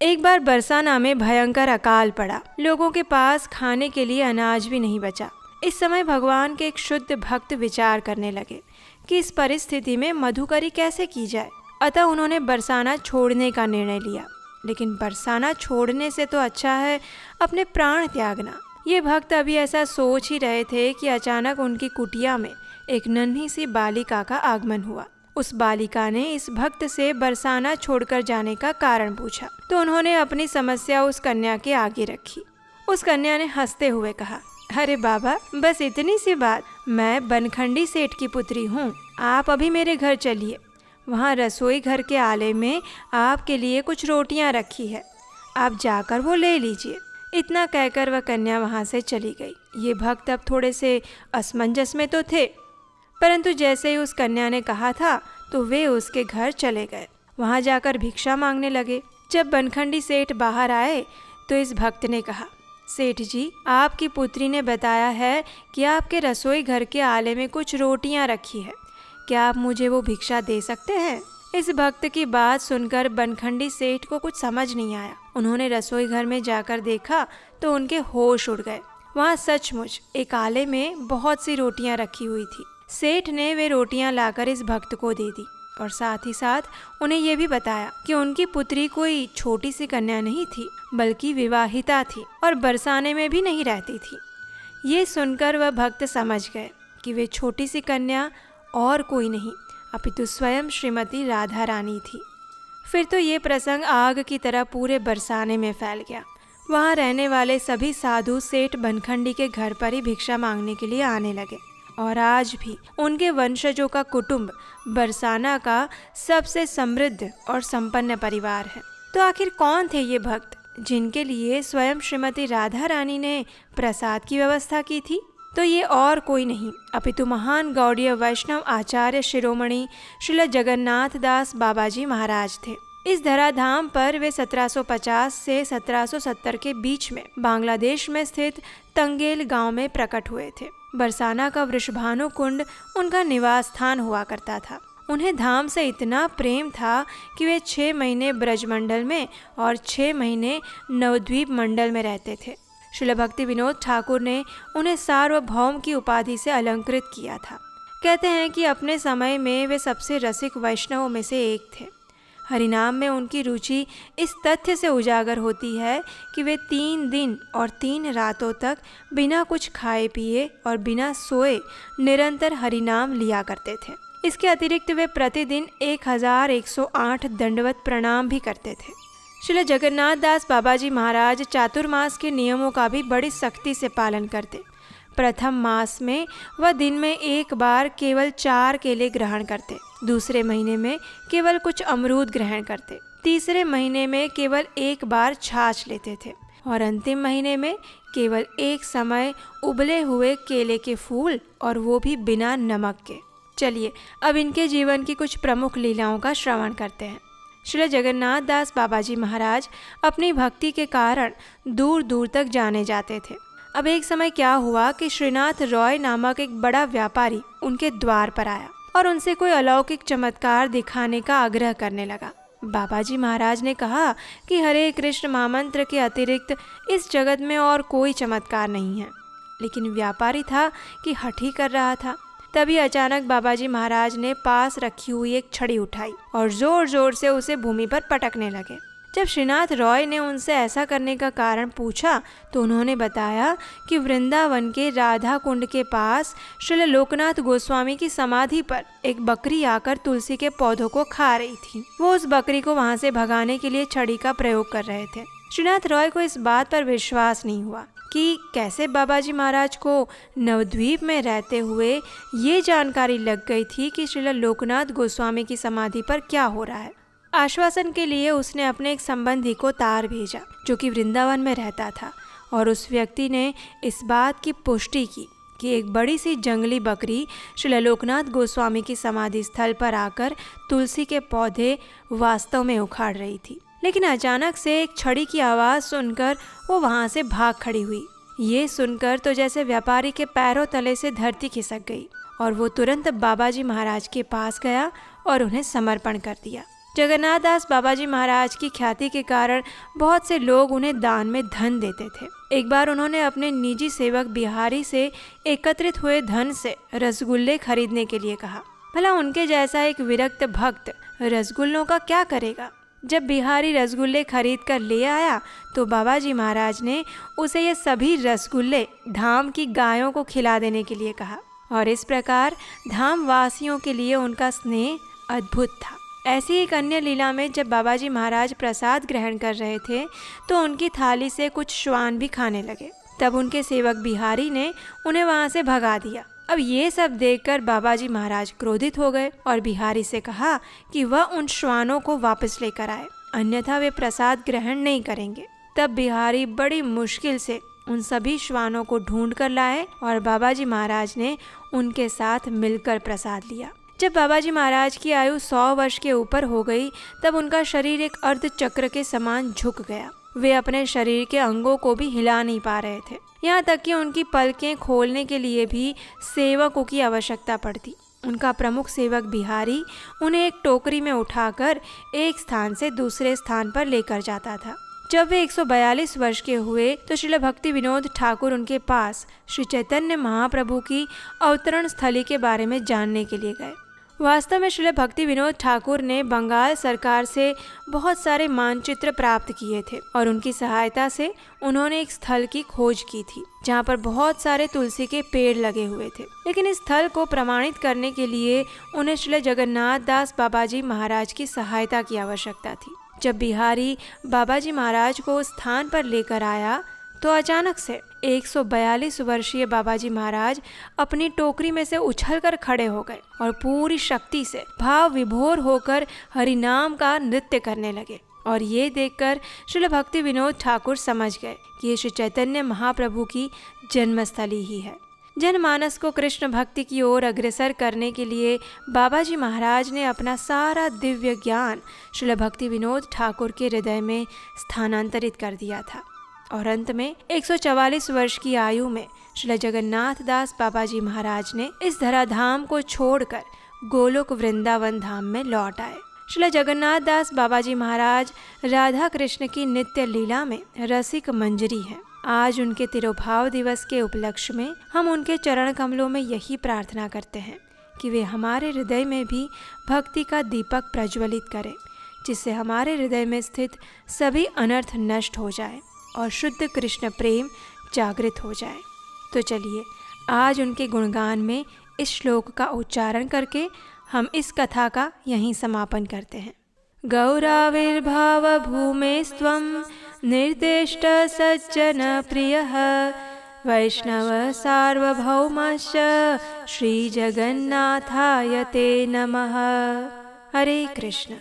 एक बार बरसाना में भयंकर अकाल पड़ा। लोगों के पास खाने के लिए अनाज भी नहीं बचा। इस समय भगवान के एक शुद्ध भक्त विचार करने लगे कि इस परिस्थिति में मधुकरी कैसे की जाए। अतः उन्होंने बरसाना छोड़ने का निर्णय लिया। लेकिन बरसाना छोड़ने से तो अच्छा है अपने प्राण त्यागना। ये भक्त अभी ऐसा सोच ही रहे थे कि अचानक उनकी कुटिया में एक नन्ही सी बालिका का आगमन हुआ। उस बालिका ने इस भक्त से बरसाना छोड़कर जाने का कारण पूछा तो उन्होंने अपनी समस्या उस कन्या के आगे रखी। उस कन्या ने हंसते हुए कहा, अरे बाबा, बस इतनी सी बात। मैं बनखंडी सेठ की पुत्री हूँ। आप अभी मेरे घर चलिए। वहाँ रसोई घर के आले में आपके लिए कुछ रोटियाँ रखी है। आप जाकर वो ले लीजिए। इतना कहकर वह कन्या वहाँ से चली गई। ये भक्त अब थोड़े से असमंजस में तो थे, परंतु जैसे ही उस कन्या ने कहा था तो वे उसके घर चले गए। वहाँ जाकर भिक्षा मांगने लगे। जब बनखंडी सेठ बाहर आए तो इस भक्त ने कहा, सेठ जी, आपकी पुत्री ने बताया है कि आपके रसोई घर के आले में कुछ रोटियां रखी है। क्या आप मुझे वो भिक्षा दे सकते हैं? इस भक्त की बात सुनकर बनखंडी सेठ को कुछ समझ नहीं आया। उन्होंने रसोई घर में जाकर देखा तो उनके होश उड़ गए। वहाँ सचमुच एक आले में बहुत सी रोटियां रखी हुई थी। सेठ ने वे रोटियां लाकर इस भक्त को दे दी और साथ ही साथ उन्हें ये भी बताया कि उनकी पुत्री कोई छोटी सी कन्या नहीं थी, बल्कि विवाहिता थी और बरसाने में भी नहीं रहती थी। ये सुनकर वह भक्त समझ गए कि वे छोटी सी कन्या और कोई नहीं अपितु स्वयं श्रीमती राधा रानी थी। फिर तो ये प्रसंग आग की तरह पूरे बरसाने में फैल गया। वहाँ रहने वाले सभी साधु सेठ बनखंडी के घर पर ही भिक्षा मांगने के लिए आने लगे और आज भी उनके वंशजों का कुटुंब बरसाना का सबसे समृद्ध और संपन्न परिवार है। तो आखिर कौन थे ये भक्त जिनके लिए स्वयं श्रीमती राधा रानी ने प्रसाद की व्यवस्था की थी? तो ये और कोई नहीं अपितु महान गौड़ीय वैष्णव आचार्य शिरोमणि श्रील जगन्नाथ दास बाबाजी महाराज थे। इस धराधाम पर वे 1750 से 1770 के बीच में बांग्लादेश में स्थित तंगेल गांव में प्रकट हुए थे। बरसाना का वृषभानु कुंड उनका निवास स्थान हुआ करता था। उन्हें धाम से इतना प्रेम था कि वे 6 महीने ब्रजमंडल में और 6 महीने नवद्वीप मंडल में रहते थे। श्रील भक्ति विनोद ठाकुर ने उन्हें सार्वभौम की उपाधि से अलंकृत किया था। कहते हैं कि अपने समय में वे सबसे रसिक वैष्णवों में से एक थे। हरिनाम में उनकी रुचि इस तथ्य से उजागर होती है कि वे 3 दिन और 3 रातों तक बिना कुछ खाए पिए और बिना सोए निरंतर हरिनाम लिया करते थे। इसके अतिरिक्त वे प्रतिदिन 1108 दंडवत प्रणाम भी करते थे। श्रील जगन्नाथ दास बाबाजी महाराज चातुर्मास के नियमों का भी बड़ी सख्ती से पालन करते। प्रथम मास में वह दिन में एक बार केवल 4 केले ग्रहण करते, दूसरे महीने में केवल कुछ अमरूद ग्रहण करते, तीसरे महीने में केवल एक बार छाछ लेते थे और अंतिम महीने में केवल एक समय उबले हुए केले के फूल और वो भी बिना नमक के। चलिए अब इनके जीवन की कुछ प्रमुख लीलाओं का श्रवण करते हैं। श्री जगन्नाथ दास बाबाजी महाराज अपनी भक्ति के कारण दूर दूर तक जाने जाते थे। अब एक समय क्या हुआ कि श्रीनाथ रॉय नामक एक बड़ा व्यापारी उनके द्वार पर आया और उनसे कोई अलौकिक चमत्कार दिखाने का आग्रह करने लगा। बाबाजी महाराज ने कहा कि हरे कृष्ण महामंत्र के अतिरिक्त इस जगत में और कोई चमत्कार नहीं है, लेकिन व्यापारी था कि हठ ही कर रहा था। तभी अचानक बाबाजी महाराज ने पास रखी हुई एक छड़ी उठाई और जोर जोर से उसे भूमि पर पटकने लगे। जब श्रीनाथ रॉय ने उनसे ऐसा करने का कारण पूछा तो उन्होंने बताया कि वृंदावन के राधा कुंड के पास श्रील लोकनाथ गोस्वामी की समाधि पर एक बकरी आकर तुलसी के पौधों को खा रही थी। वो उस बकरी को वहां से भगाने के लिए छड़ी का प्रयोग कर रहे थे। श्रीनाथ रॉय को इस बात पर विश्वास नहीं हुआ कि कैसे बाबाजी महाराज को नवद्वीप में रहते हुए ये जानकारी लग गई थी कि श्रील लोकनाथ गोस्वामी की समाधि पर क्या हो रहा है। आश्वासन के लिए उसने अपने एक संबंधी को तार भेजा जो कि वृंदावन में रहता था और उस व्यक्ति ने इस बात की पुष्टि की कि एक बड़ी सी जंगली बकरी श्री लोकनाथ गोस्वामी की समाधि स्थल पर आकर तुलसी के पौधे वास्तव में उखाड़ रही थी। लेकिन अचानक से एक छड़ी की आवाज़ सुनकर वो वहाँ से भाग खड़ी हुई। ये सुनकर तो जैसे व्यापारी के पैरों तले से धरती खिसक गई और वो तुरंत बाबाजी महाराज के पास गया और उन्हें समर्पण कर दिया। जगन्नाथ दास बाबाजी महाराज की ख्याति के कारण बहुत से लोग उन्हें दान में धन देते थे। एक बार उन्होंने अपने निजी सेवक बिहारी से एकत्रित हुए धन से रसगुल्ले खरीदने के लिए कहा। भला उनके जैसा एक विरक्त भक्त रसगुल्लों का क्या करेगा। जब बिहारी रसगुल्ले खरीद कर ले आया तो बाबाजी महाराज ने उसे ये सभी रसगुल्ले धाम की गायों को खिला देने के लिए कहा और इस प्रकार धाम वासियों के लिए उनका स्नेह अद्भुत था। ऐसी एक अन्य लीला में जब बाबाजी महाराज प्रसाद ग्रहण कर रहे थे तो उनकी थाली से कुछ श्वान भी खाने लगे। तब उनके सेवक बिहारी ने उन्हें वहां से भगा दिया। अब ये सब देखकर बाबाजी महाराज क्रोधित हो गए और बिहारी से कहा कि वह उन श्वानों को वापस लेकर आए, अन्यथा वे प्रसाद ग्रहण नहीं करेंगे। तब बिहारी बड़ी मुश्किल से उन सभी श्वानों को ढूंढ कर लाए और बाबाजी महाराज ने उनके साथ मिलकर प्रसाद लिया। जब बाबाजी महाराज की आयु 100 वर्ष के ऊपर हो गई तब उनका शरीर एक अर्ध चक्र के समान झुक गया। वे अपने शरीर के अंगों को भी हिला नहीं पा रहे थे, यहाँ तक कि उनकी पलकें खोलने के लिए भी सेवकों की आवश्यकता पड़ती। उनका प्रमुख सेवक बिहारी उन्हें एक टोकरी में उठाकर एक स्थान से दूसरे स्थान पर लेकर जाता था। जब वे 142 वर्ष के हुए तो श्रील भक्ति विनोद ठाकुर उनके पास श्री चैतन्य महाप्रभु की अवतरण स्थली के बारे में जानने के लिए गए। वास्तव में श्रील भक्ति विनोद ठाकुर ने बंगाल सरकार से बहुत सारे मानचित्र प्राप्त किए थे और उनकी सहायता से उन्होंने एक स्थल की खोज की थी जहाँ पर बहुत सारे तुलसी के पेड़ लगे हुए थे। लेकिन इस स्थल को प्रमाणित करने के लिए उन्हें श्रील जगन्नाथ दास बाबाजी महाराज की सहायता की आवश्यकता थी। जब बिहारी बाबाजी महाराज को उस स्थान पर लेकर आया तो अचानक से 142 वर्षीय बाबाजी महाराज अपनी टोकरी में से उछलकर खड़े हो गए और पूरी शक्ति से भाव विभोर होकर हरिनाम का नृत्य करने लगे। और ये देखकर श्रील भक्ति विनोद ठाकुर समझ गए कि ये श्री चैतन्य महाप्रभु की जन्मस्थली ही है। जनमानस को कृष्ण भक्ति की ओर अग्रसर करने के लिए बाबाजी महाराज ने अपना सारा दिव्य ज्ञान श्रील भक्ति विनोद ठाकुर के हृदय में स्थानांतरित कर दिया था और अंत में 144 वर्ष की आयु में श्रील जगन्नाथ दास बाबाजी महाराज ने इस धराधाम को छोड़कर गोलोक वृंदावन धाम में लौट आए। श्रील जगन्नाथ दास बाबाजी महाराज राधा कृष्ण की नित्य लीला में रसिक मंजरी हैं। आज उनके तिरोभाव दिवस के उपलक्ष्य में हम उनके चरण कमलों में यही प्रार्थना करते हैं कि वे हमारे हृदय में भी भक्ति का दीपक प्रज्वलित करें, जिससे हमारे हृदय में स्थित सभी अनर्थ नष्ट हो जाए और शुद्ध कृष्ण प्रेम जागृत हो जाए। तो चलिए आज उनके गुणगान में इस श्लोक का उच्चारण करके हम इस कथा का यहीं समापन करते हैं। गौराविर्भाव भूमेस्त्वं निर्दिष्ट सज्जन प्रियः वैष्णव सार्वभौमश्च श्री जगन्नाथाय ते नमः। हरे कृष्ण।